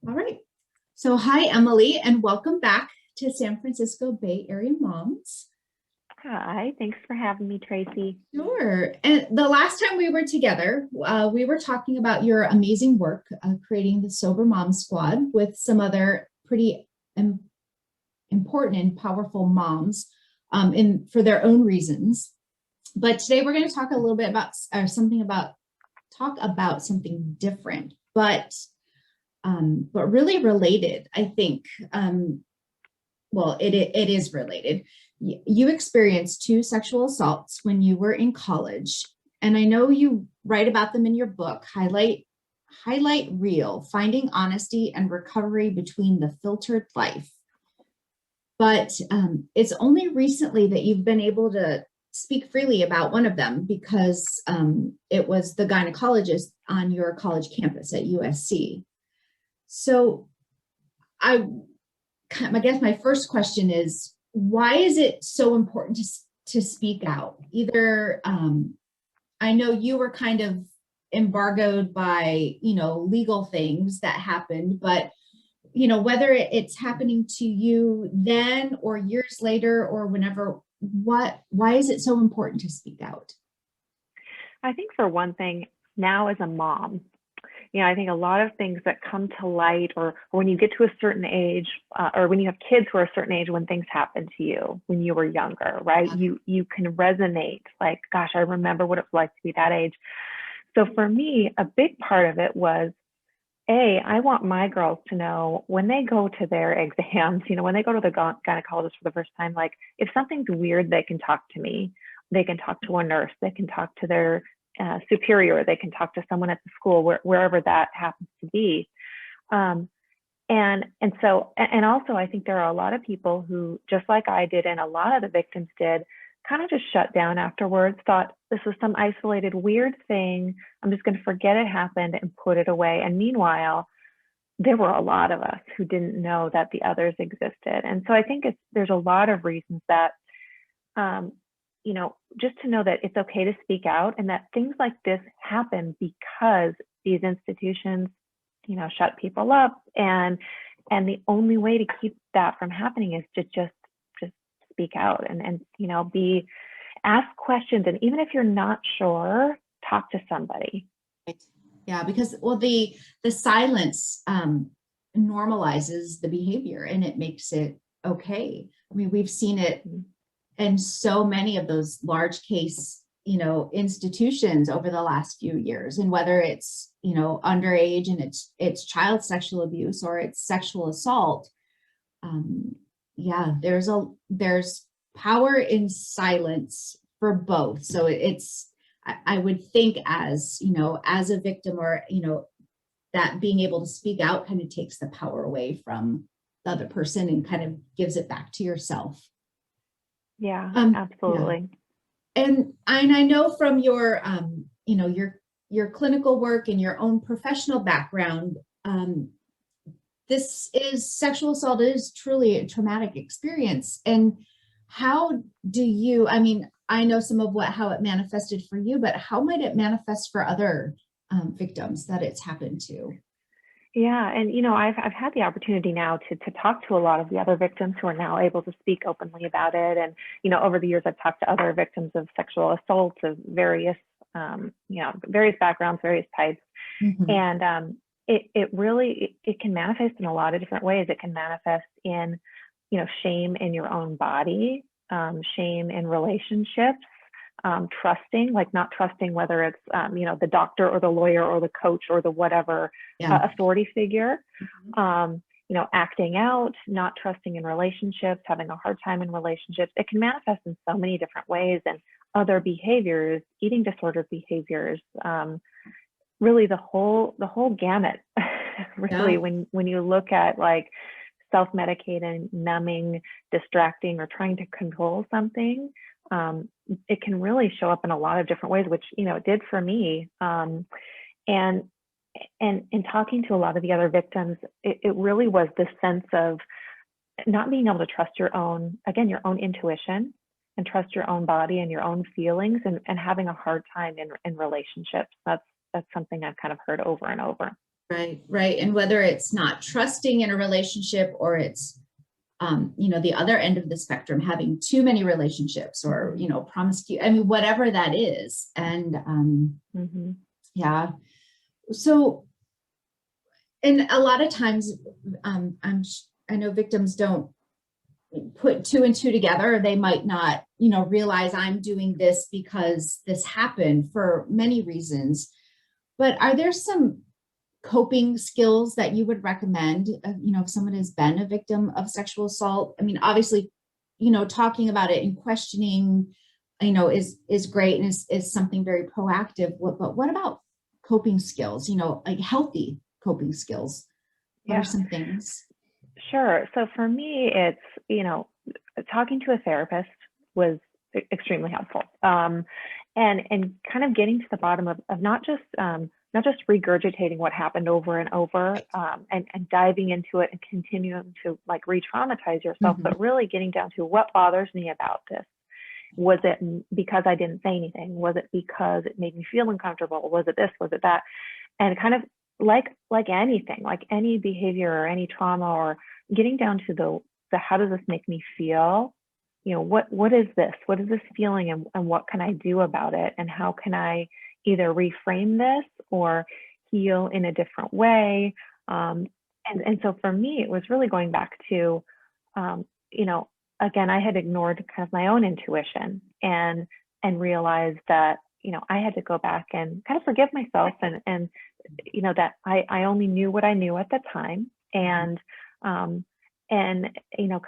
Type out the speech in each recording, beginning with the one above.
All right. So, hi, Emily, and welcome back to San Francisco Bay Area Moms. Hi, thanks for having me, Tracy. Sure. And the last time we were together, we were talking about your amazing work creating the Sober Mom Squad with some other pretty important and powerful moms for their own reasons. But today we're going to talk a little bit about talk about something different, but really related, I think. Well, it is related. You experienced two sexual assaults when you were in college, and I know you write about them in your book, Highlight Real: Finding Honesty and Recovery Between the Filtered Life. But it's only recently that you've been able to speak freely about one of them because it was the gynecologist on your college campus at USC. So I I guess my first question is, why is it so important to speak out? Either I know you were kind of embargoed by, legal things that happened, but whether it's happening to you then or years later or whenever, why is it so important to speak out? I think for one thing, now as a mom, I think a lot of things that come to light, or when you get to a certain age, or when you have kids who are a certain age, when things happen to you when you were younger, right? You can resonate like, gosh, I remember what it was like to be that age. So for me, a big part of it was, I want my girls to know when they go to their exams, when they go to the gynecologist for the first time, like if something's weird, they can talk to me. They can talk to a nurse. They can talk to their superior. They can talk to someone at the school, wherever that happens to be. And also, I think there are a lot of people who, just like I did, and a lot of the victims did, kind of just shut down afterwards, thought this was some isolated weird thing. I'm just going to forget it happened and put it away. And meanwhile, there were a lot of us who didn't know that the others existed. And so I think there's a lot of reasons that, just to know that it's okay to speak out and that things like this happen because these institutions, shut people up. And the only way to keep that from happening is to just speak out and be ask questions, and even if you're not sure, talk to somebody. Yeah, because the silence normalizes the behavior and it makes it okay. I mean, we've seen it in so many of those large case, institutions over the last few years, and whether it's, underage and it's child sexual abuse or it's sexual assault. Yeah, there's power in silence for both. So I would think, as as a victim, or that being able to speak out kind of takes the power away from the other person and kind of gives it back to yourself. Yeah, Yeah. absolutely. And I know from your your clinical work and your own professional background, this is sexual assault is truly a traumatic experience. And how do you, I mean, I know some of how it manifested for you, but how might it manifest for other victims that it's happened to? Yeah, and I've had the opportunity now to talk to a lot of the other victims who are now able to speak openly about it. And over the years, I've talked to other victims of sexual assault of various backgrounds, various types. Mhm. And it really it can manifest in a lot of different ways. It can manifest in shame in your own body, shame in relationships, trusting, like not trusting whether it's the doctor or the lawyer or the coach or the whatever Yeah. authority figure. Mhm. Acting out, not trusting in relationships, having a hard time in relationships. It can manifest in so many different ways, and other behaviors, eating disorder behaviors, really the whole gamut. Really, Yeah. when you look at like self-medicating, numbing, distracting, or trying to control something, it can really show up in a lot of different ways, which it did for me. And in talking to a lot of the other victims, it really was this sense of not being able to trust your own intuition, and trust your own body and your own feelings, and having a hard time in relationships. That's something I've kind of heard over and over. Right, right. And whether it's not trusting in a relationship or it's, the other end of the spectrum, having too many relationships or, promiscuous, I mean, whatever that is. And Mm-hmm. yeah. So, and a lot of times, I know victims don't put two and two together. They might not, realize I'm doing this because this happened for many reasons. But are there some coping skills that you would recommend, if someone has been a victim of sexual assault? I mean, obviously, talking about it and questioning, is great and is something very proactive. But what about coping skills, like healthy coping skills? What are Yeah, some things? sure. So for me, it's, talking to a therapist was extremely helpful. And kind of getting to the bottom of not just regurgitating what happened over and over, and diving into it and continuing to like re-traumatize yourself, Mhm. but really getting down to what bothers me about this. Was it because I didn't say anything? Was it because it made me feel uncomfortable? Was it this? Was it that? And kind of like anything, like any behavior or any trauma, or getting down to the how does this make me feel? What is this? What is this feeling, and what can I do about it? And how can I either reframe this or heal in a different way? And so for me, it was really going back to, you know, again, I had ignored kind of my own intuition and realized that, I had to go back and kind of forgive myself, and that I only knew what I knew at the time, um, and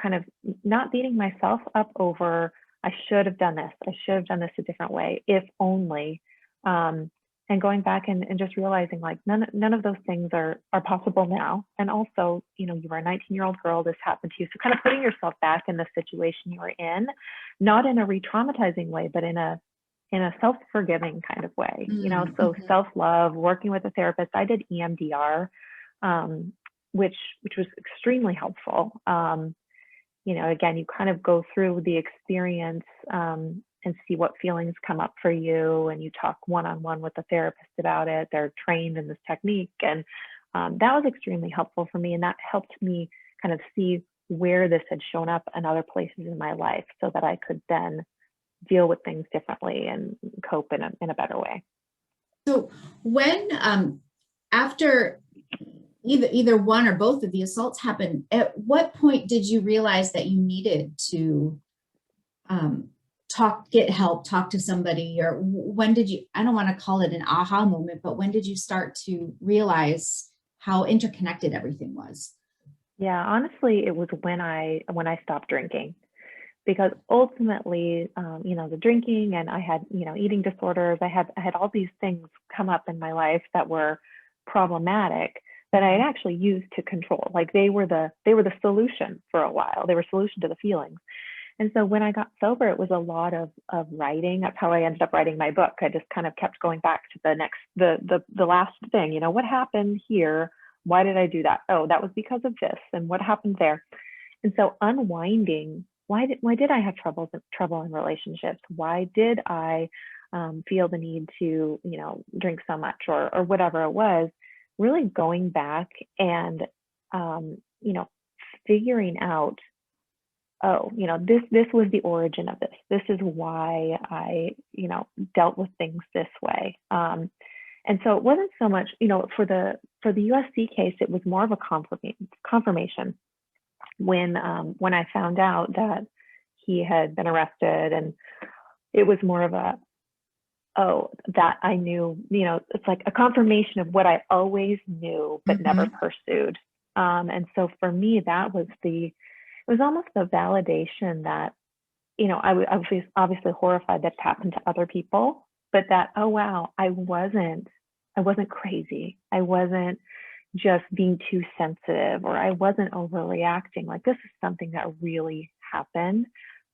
kind of not beating myself up over I should have done this, I should have done this a different way, if only. Um, and going back and just realizing like none of those things are possible now. And also, you were a 19-year-old girl, this happened to you. So kind of putting yourself back in the situation you were in, not in a re-traumatizing way, but in a self-forgiving kind of way. So Mhm. self-love, working with a therapist. I did EMDR, um, which was extremely helpful. Again, you kind of go through the experience, and see what feelings come up for you, and you talk one-on-one with the therapist about it. They're trained in this technique, and that was extremely helpful for me, and that helped me kind of see where this had shown up in other places in my life, so that I could then deal with things differently and cope in a better way. So when after either one or both of the assaults happened, at what point did you realize that you needed to um, get help, talk to somebody, or when did you, I don't want to call it an aha moment, but when did you start to realize how interconnected everything was? Yeah, honestly, it was when I stopped drinking, because ultimately, the drinking, and I had, eating disorders. I had all these things come up in my life that were problematic, that I had actually used to control. Like they were the solution for a while. They were solution to the feelings. And so when I got sober, it was a lot of writing. That's how I ended up writing my book. I just kind of kept going back to the last thing. What happened here? Why did I do that? Oh, that was because of this. And what happened there? And so unwinding, why did I have trouble in relationships? Why did I feel the need to drink so much, or whatever it was? Really going back and um, you know figuring out, oh, this was the origin of this. This is why I dealt with things this way. And so it wasn't so much, for the USC case, it was more of a confirmation when I found out that he had been arrested, and it was more of a, oh, that I knew, it's like a confirmation of what I always knew but never Mhm. pursued. And so for me, it was almost the validation that, I was obviously horrified that it happened to other people, but that, oh wow, I wasn't crazy. I wasn't just being too sensitive, or I wasn't overreacting. Like, this is something that really happened.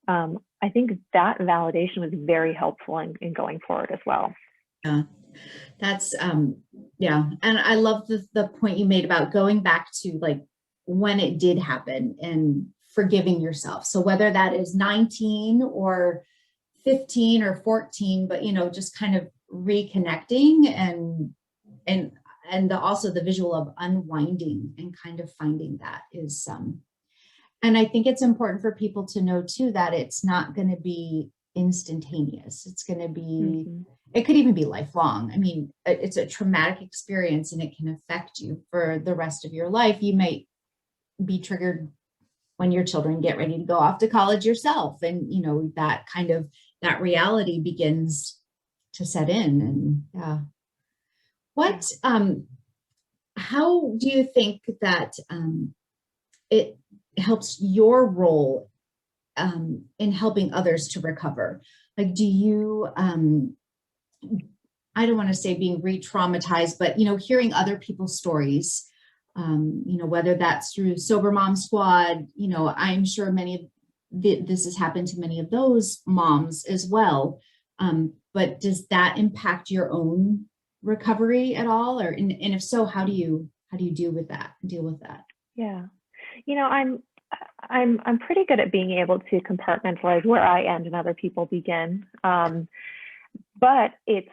I think that validation was very helpful in going forward as well. Yeah, that's yeah. And I love the point you made about going back to like when it did happen and forgiving yourself. So whether that is 19 or 15 or 14, but just kind of reconnecting and and also the visual of unwinding and kind of finding that is, and I think it's important for people to know too, that it's not going to be instantaneous. It's going to be, Mm-hmm. it could even be lifelong. I mean, it's a traumatic experience and it can affect you for the rest of your life. You might be triggered when your children get ready to go off to college yourself. And, you know, that kind of, that reality begins to set in. And yeah. What, how do you think that it helps your role in helping others to recover? Like, do you, I don't want to say being re-traumatized, but, you know, hearing other people's stories, you know, whether that's through Sober Mom Squad, you know, I'm sure many of this has happened to many of those moms as well. But does that impact your own recovery at all? Or, and if so, how do you deal with that? Yeah. You know, I'm pretty good at being able to compartmentalize where I end and other people begin. But it's,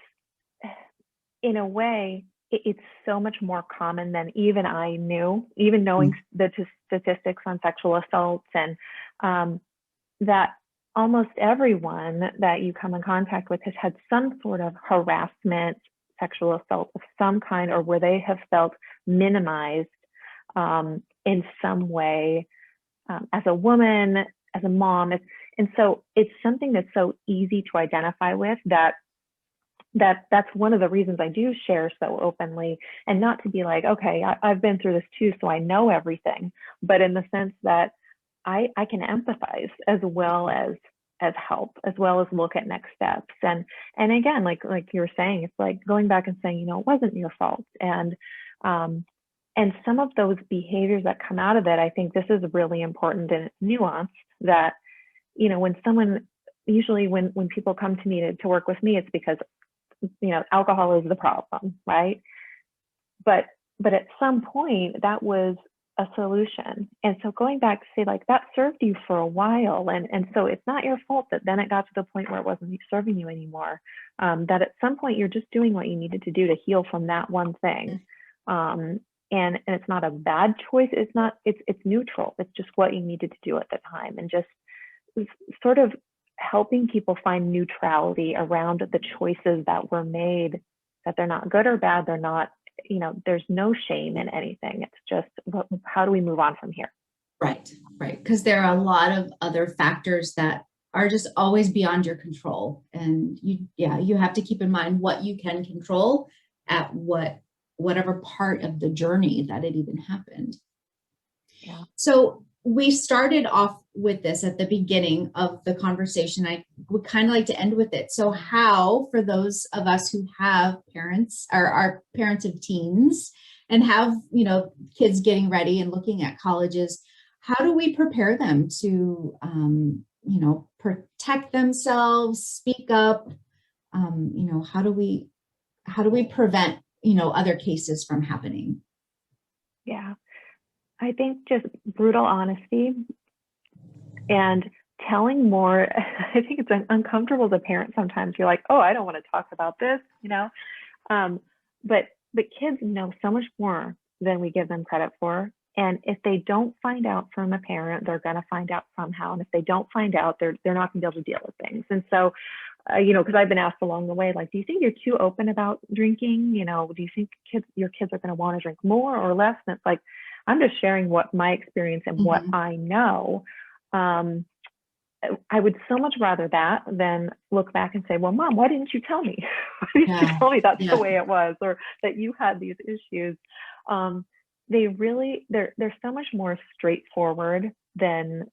in a way, it's so much more common than even I knew, even knowing the statistics on sexual assaults, and that almost everyone that you come in contact with has had some sort of harassment, sexual assault of some kind, or where they have felt minimized in some way, as a woman, as a mom. And so it's something that's so easy to identify with, that's one of the reasons I do share so openly, and not to be like, okay, I've been through this too, so I know everything, but in the sense that I can empathize as well as help, as well as look at next steps. And again, like you were saying, it's like going back and saying, you know, it wasn't your fault. And some of those behaviors that come out of it, I think this is really important and nuanced, that, you know, when usually when people come to me to work with me, it's because, you know, alcohol is the problem, right? But at some point that was a solution. And so going back to say, like, that served you for a while. And so it's not your fault that then it got to the point where it wasn't serving you anymore. That at some point you're just doing what you needed to do to heal from that one thing. And it's not a bad choice. It's neutral. It's just what you needed to do at the time. And just sort of helping people find neutrality around the choices that were made, that they're not good or bad. They're not, you know, there's no shame in anything. It's just, how do we move on from here? Right. Because there are a lot of other factors that are just always beyond your control. And you have to keep in mind what you can control at whatever part of the journey that it even happened. Yeah. So we started off with this at the beginning of the conversation. I would kind of like to end with it. So how, for those of us who have parents or are parents of teens and have, you know, kids getting ready and looking at colleges, how do we prepare them to, you know, protect themselves, speak up? You know, how do we prevent, you know, other cases from happening? Yeah. I think just brutal honesty and telling more. I think it's uncomfortable as a parent sometimes. You're like, oh, I don't want to talk about this, you know. But kids know so much more than we give them credit for. And if they don't find out from a parent, they're going to find out somehow. And if they don't find out, they're not going to be able to deal with things. And so, you know, because I've been asked along the way, like, do you think you're too open about drinking? You know, do you think your kids are going to want to drink more or less? And it's like, I'm just sharing what my experience and what I know. I would so much rather that than look back and say, well, Mom, why didn't you tell me? Why didn't you tell me that's the way it was, or that you had these issues? They're so much more straightforward than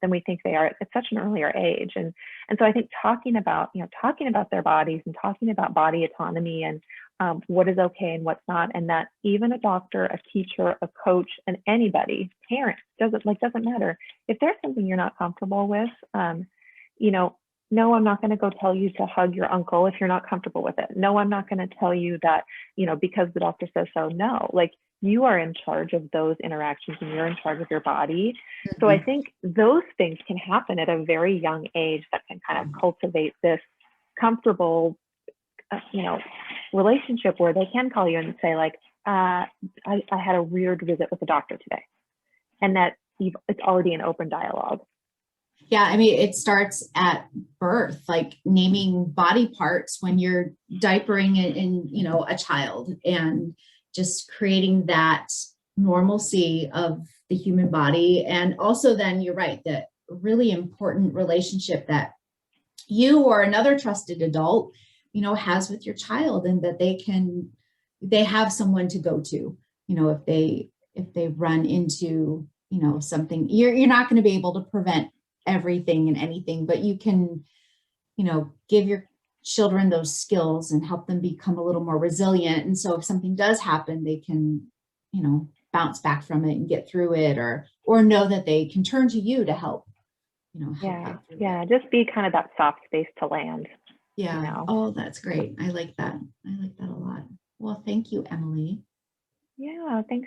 we think they are at such an earlier age. And so I think talking about their bodies and talking about body autonomy and what is okay and what's not, and that even a doctor, a teacher, a coach, and anybody, parents, doesn't matter. If there's something you're not comfortable with, you know, no, I'm not going to go tell you to hug your uncle if you're not comfortable with it. No, I'm not going to tell you that, you know, because the doctor says so. No, like, you are in charge of those interactions and you're in charge of your body. So I think those things can happen at a very young age that can kind of cultivate this comfortable, you know, relationship where they can call you and say like, I had a weird visit with the doctor today, and that it's already an open dialogue. Yeah, I mean, it starts at birth, like naming body parts when you're diapering a child, and just creating that normalcy of the human body. And also then you're right, that really important relationship that you or another trusted adult, has with your child, and that they have someone to go to, if they run into, something. You're not going to be able to prevent everything and anything, but you can, give your children those skills and help them become a little more resilient. And so if something does happen, they can, bounce back from it and get through it, or know that they can turn to you to help, help Yeah. get through Yeah. it. Just be kind of that soft space to land, Yeah. you know? Oh, that's great. I like that. I like that a lot. Well, thank you, Emily. Yeah. Thanks